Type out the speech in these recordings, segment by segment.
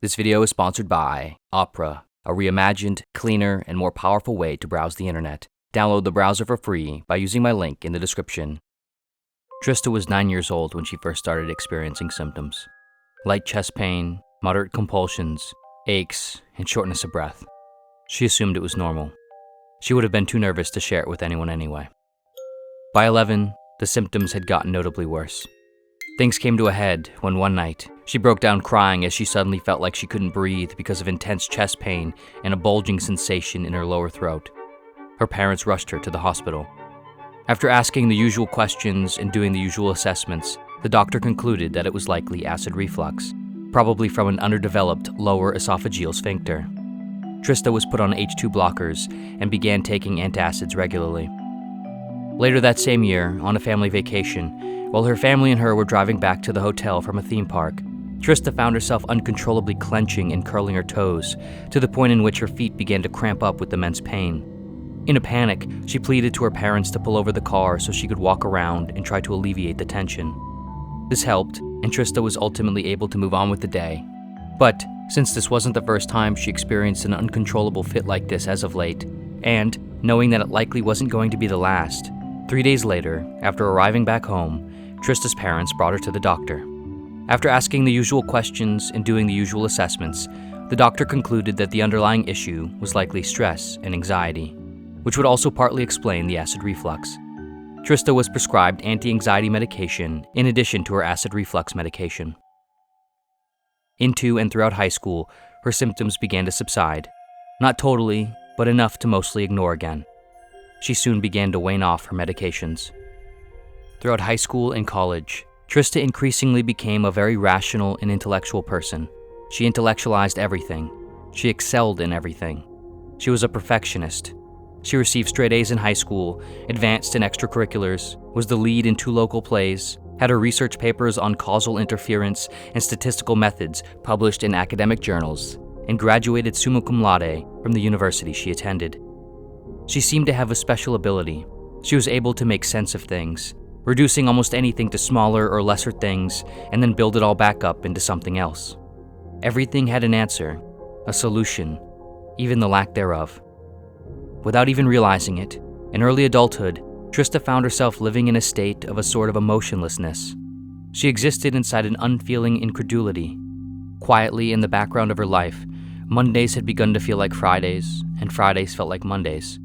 This video is sponsored by Opera, a reimagined, cleaner, and more powerful way to browse the internet. Download the browser for free by using my link in the description. Trista was 9 years old when she first started experiencing symptoms. Light chest pain, moderate compulsions, aches, and shortness of breath. She assumed it was normal. She would have been too nervous to share it with anyone anyway. By 11, the symptoms had gotten notably worse. Things came to a head when one night, she broke down crying as she suddenly felt like she couldn't breathe because of intense chest pain and a bulging sensation in her lower throat. Her parents rushed her to the hospital. After asking the usual questions and doing the usual assessments, the doctor concluded that it was likely acid reflux, probably from an underdeveloped lower esophageal sphincter. Trista was put on H2 blockers and began taking antacids regularly. Later that same year, on a family vacation, while her family and her were driving back to the hotel from a theme park, Trista found herself uncontrollably clenching and curling her toes, to the point in which her feet began to cramp up with immense pain. In a panic, she pleaded to her parents to pull over the car so she could walk around and try to alleviate the tension. This helped, and Trista was ultimately able to move on with the day. But, since this wasn't the first time she experienced an uncontrollable fit like this as of late, and knowing that it likely wasn't going to be the last, 3 days later, after arriving back home, Trista's parents brought her to the doctor. After asking the usual questions and doing the usual assessments, the doctor concluded that the underlying issue was likely stress and anxiety, which would also partly explain the acid reflux. Trista was prescribed anti-anxiety medication in addition to her acid reflux medication. Into and throughout high school, her symptoms began to subside. Not totally, but enough to mostly ignore again. She soon began to wane off her medications. Throughout high school and college, Trista increasingly became a very rational and intellectual person. She intellectualized everything. She excelled in everything. She was a perfectionist. She received straight A's in high school, advanced in extracurriculars, was the lead in 2 local plays, had her research papers on causal interference and statistical methods published in academic journals, and graduated summa cum laude from the university she attended. She seemed to have a special ability. She was able to make sense of things, reducing almost anything to smaller or lesser things, and then build it all back up into something else. Everything had an answer, a solution, even the lack thereof. Without even realizing it, in early adulthood, Trista found herself living in a state of a sort of emotionlessness. She existed inside an unfeeling incredulity. Quietly in the background of her life, Mondays had begun to feel like Fridays, and Fridays felt like Mondays.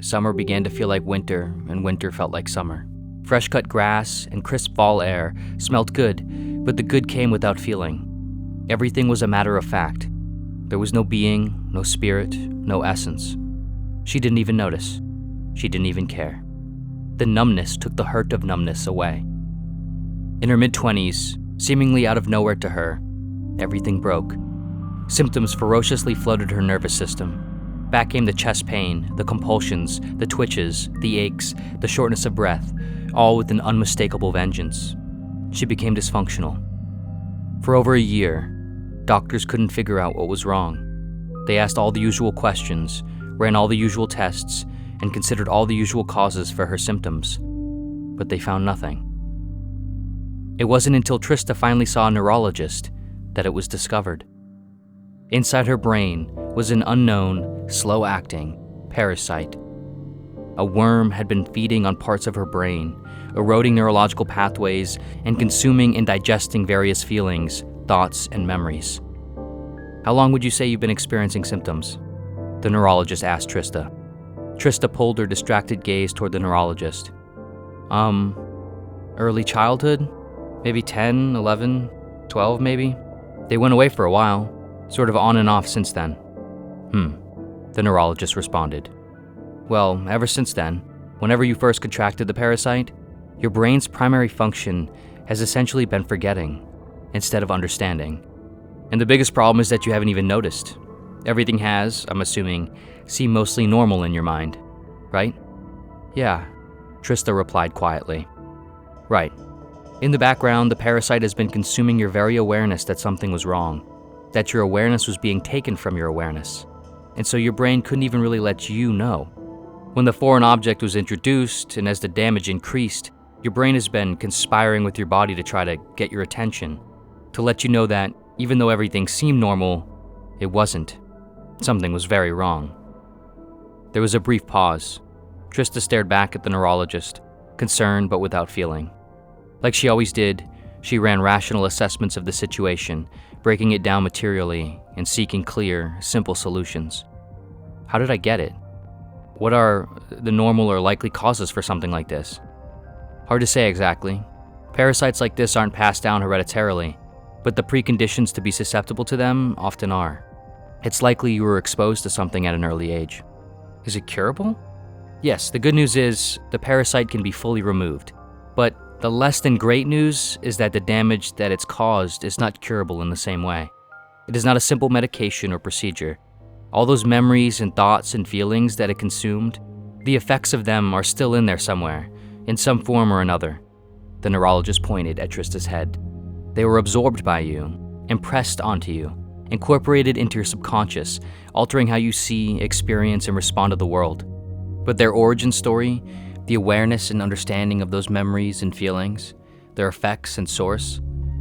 Summer began to feel like winter, and winter felt like summer. Fresh-cut grass and crisp fall air smelled good, but the good came without feeling. Everything was a matter of fact. There was no being, no spirit, no essence. She didn't even notice. She didn't even care. The numbness took the hurt of numbness away. In her mid-20s, seemingly out of nowhere to her, everything broke. Symptoms ferociously flooded her nervous system. Back came the chest pain, the compulsions, the twitches, the aches, the shortness of breath, all with an unmistakable vengeance. She became dysfunctional. For over a year, doctors couldn't figure out what was wrong. They asked all the usual questions, ran all the usual tests, and considered all the usual causes for her symptoms, but they found nothing. It wasn't until Trista finally saw a neurologist that it was discovered. Inside her brain was an unknown, slow-acting parasite. A worm had been feeding on parts of her brain, eroding neurological pathways and consuming and digesting various feelings, thoughts, and memories. "How long would you say you've been experiencing symptoms?" the neurologist asked Trista. Trista pulled her distracted gaze toward the neurologist. Early childhood? Maybe 10, 11, 12 maybe? They went away for a while, sort of on and off since then. The neurologist responded. "Well, ever since then, whenever you first contracted the parasite, your brain's primary function has essentially been forgetting, instead of understanding. And the biggest problem is that you haven't even noticed. Everything has, I'm assuming, seemed mostly normal in your mind, right?" "Yeah," Trista replied quietly. "Right. In the background, the parasite has been consuming your very awareness that something was wrong, that your awareness was being taken from your awareness. And so your brain couldn't even really let you know. When the foreign object was introduced, and as the damage increased, your brain has been conspiring with your body to try to get your attention, to let you know that Even though everything seemed normal, it wasn't. Something was very wrong. There was a brief pause. Trista stared back at the neurologist, concerned but without feeling. Like she always did, she ran rational assessments of the situation, breaking it down materially and seeking clear, simple solutions. How did I get it? What are the normal or likely causes for something like this? Hard to say exactly. Parasites like this aren't passed down hereditarily, but the preconditions to be susceptible to them often are. It's likely you were exposed to something at an early age. Is it curable? Yes, the good news is the parasite can be fully removed, but the less than great news is that the damage that it's caused is not curable in the same way. It is not a simple medication or procedure. All those memories and thoughts and feelings that it consumed, the effects of them are still in there somewhere, in some form or another. The neurologist pointed at Trista's head. They were absorbed by you, impressed onto you, incorporated into your subconscious, altering how you see, experience, and respond to the world. But their origin story, the awareness and understanding of those memories and feelings, their effects and source,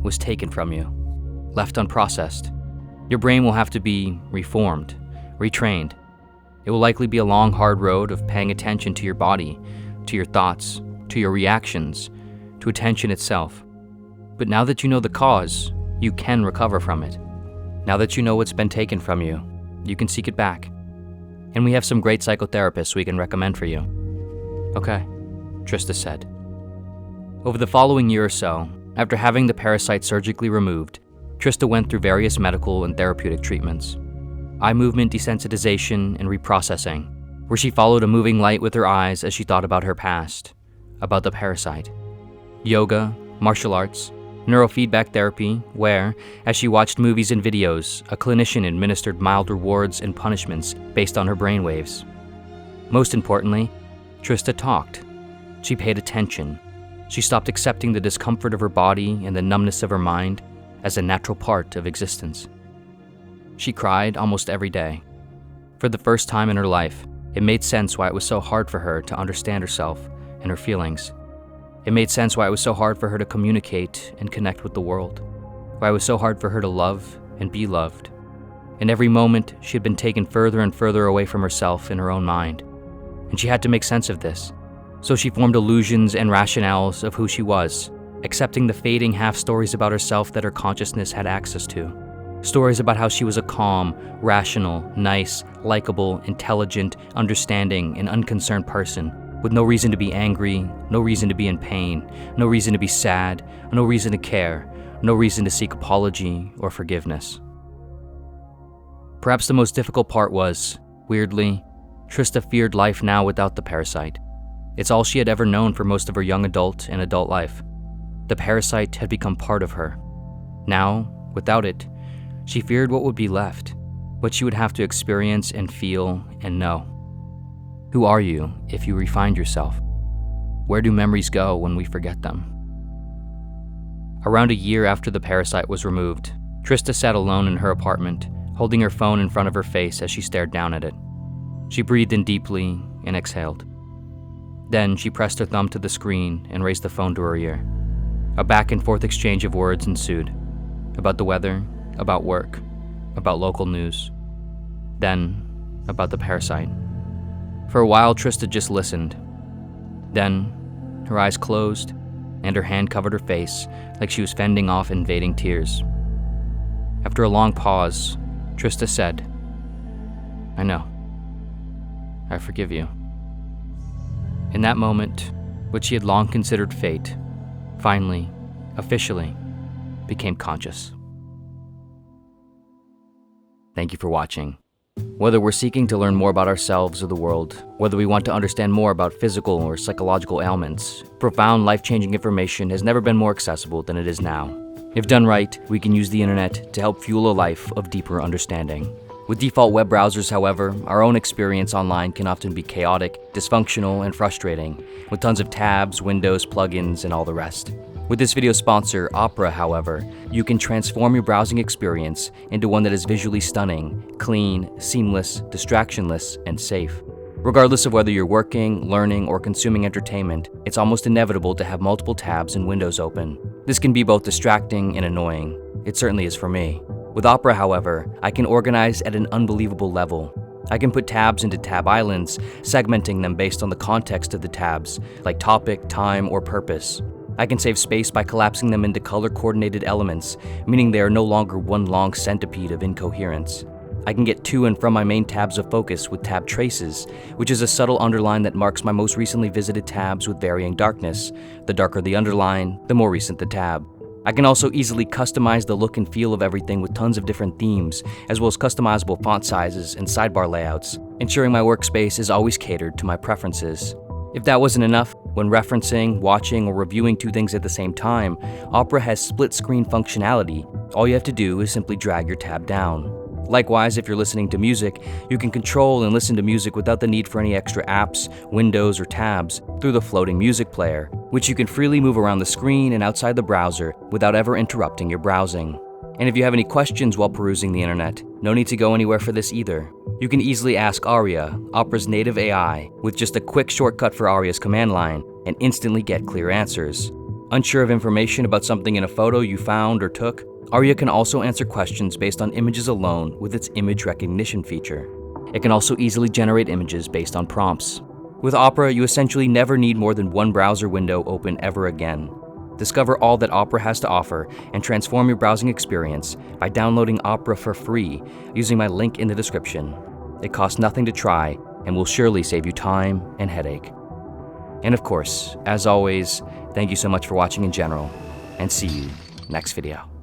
was taken from you, left unprocessed. Your brain will have to be reformed, retrained. It will likely be a long, hard road of paying attention to your body, to your thoughts, to your reactions, to attention itself. But now that you know the cause, you can recover from it. Now that you know what's been taken from you, you can seek it back. And we have some great psychotherapists we can recommend for you. Okay, Trista said. Over the following year or so, after having the parasite surgically removed, Trista went through various medical and therapeutic treatments. Eye movement desensitization and reprocessing, where she followed a moving light with her eyes as she thought about her past, about the parasite. Yoga, martial arts, neurofeedback therapy, where, as she watched movies and videos, a clinician administered mild rewards and punishments based on her brainwaves. Most importantly, Trista talked. She paid attention. She stopped accepting the discomfort of her body and the numbness of her mind as a natural part of existence. She cried almost every day. For the first time in her life, it made sense why it was so hard for her to understand herself and her feelings. It made sense why it was so hard for her to communicate and connect with the world, why it was so hard for her to love and be loved. In every moment, she had been taken further and further away from herself in her own mind, and she had to make sense of this. So she formed illusions and rationales of who she was, accepting the fading half-stories about herself that her consciousness had access to. Stories about how she was a calm, rational, nice, likable, intelligent, understanding, and unconcerned person, with no reason to be angry, no reason to be in pain, no reason to be sad, no reason to care, no reason to seek apology or forgiveness. Perhaps the most difficult part was, weirdly, Trista feared life now without the parasite. It's all she had ever known for most of her young adult and adult life. The parasite had become part of her. Now, without it, she feared what would be left, what she would have to experience and feel and know. Who are you if you refined yourself? Where do memories go when we forget them? Around a year after the parasite was removed, Trista sat alone in her apartment, holding her phone in front of her face as she stared down at it. She breathed in deeply and exhaled. Then she pressed her thumb to the screen and raised the phone to her ear. A back and forth exchange of words ensued, about the weather, about work, about local news, then about the parasite. For a while, Trista just listened. Then, her eyes closed, and her hand covered her face like she was fending off invading tears. After a long pause, Trista said, "I know. I forgive you." In that moment, what she had long considered fate, finally, officially, became conscious. Thank you for watching. Whether we're seeking to learn more about ourselves or the world, whether we want to understand more about physical or psychological ailments, profound life-changing information has never been more accessible than it is now. If done right, we can use the internet to help fuel a life of deeper understanding. With default web browsers, however, our own experience online can often be chaotic, dysfunctional, and frustrating, with tons of tabs, windows, plugins, and all the rest. With this video sponsor, Opera, however, you can transform your browsing experience into one that is visually stunning, clean, seamless, distractionless, and safe. Regardless of whether you're working, learning, or consuming entertainment, it's almost inevitable to have multiple tabs and windows open. This can be both distracting and annoying. It certainly is for me. With Opera, however, I can organize at an unbelievable level. I can put tabs into tab islands, segmenting them based on the context of the tabs, like topic, time, or purpose. I can save space by collapsing them into color-coordinated elements, meaning they are no longer one long centipede of incoherence. I can get to and from my main tabs of focus with tab traces, which is a subtle underline that marks my most recently visited tabs with varying darkness. The darker the underline, the more recent the tab. I can also easily customize the look and feel of everything with tons of different themes, as well as customizable font sizes and sidebar layouts, ensuring my workspace is always catered to my preferences. If that wasn't enough, when referencing, watching, or reviewing two things at the same time, Opera has split-screen functionality. All you have to do is simply drag your tab down. Likewise, if you're listening to music, you can control and listen to music without the need for any extra apps, windows, or tabs through the floating music player, which you can freely move around the screen and outside the browser without ever interrupting your browsing. And if you have any questions while perusing the internet, no need to go anywhere for this either. You can easily ask Aria, Opera's native AI, with just a quick shortcut for Aria's command line, and instantly get clear answers. Unsure of information about something in a photo you found or took? Aria can also answer questions based on images alone with its image recognition feature. It can also easily generate images based on prompts. With Opera, you essentially never need more than one browser window open ever again. Discover all that Opera has to offer and transform your browsing experience by downloading Opera for free using my link in the description. It costs nothing to try and will surely save you time and headache. And of course, as always, thank you so much for watching in general, and see you next video.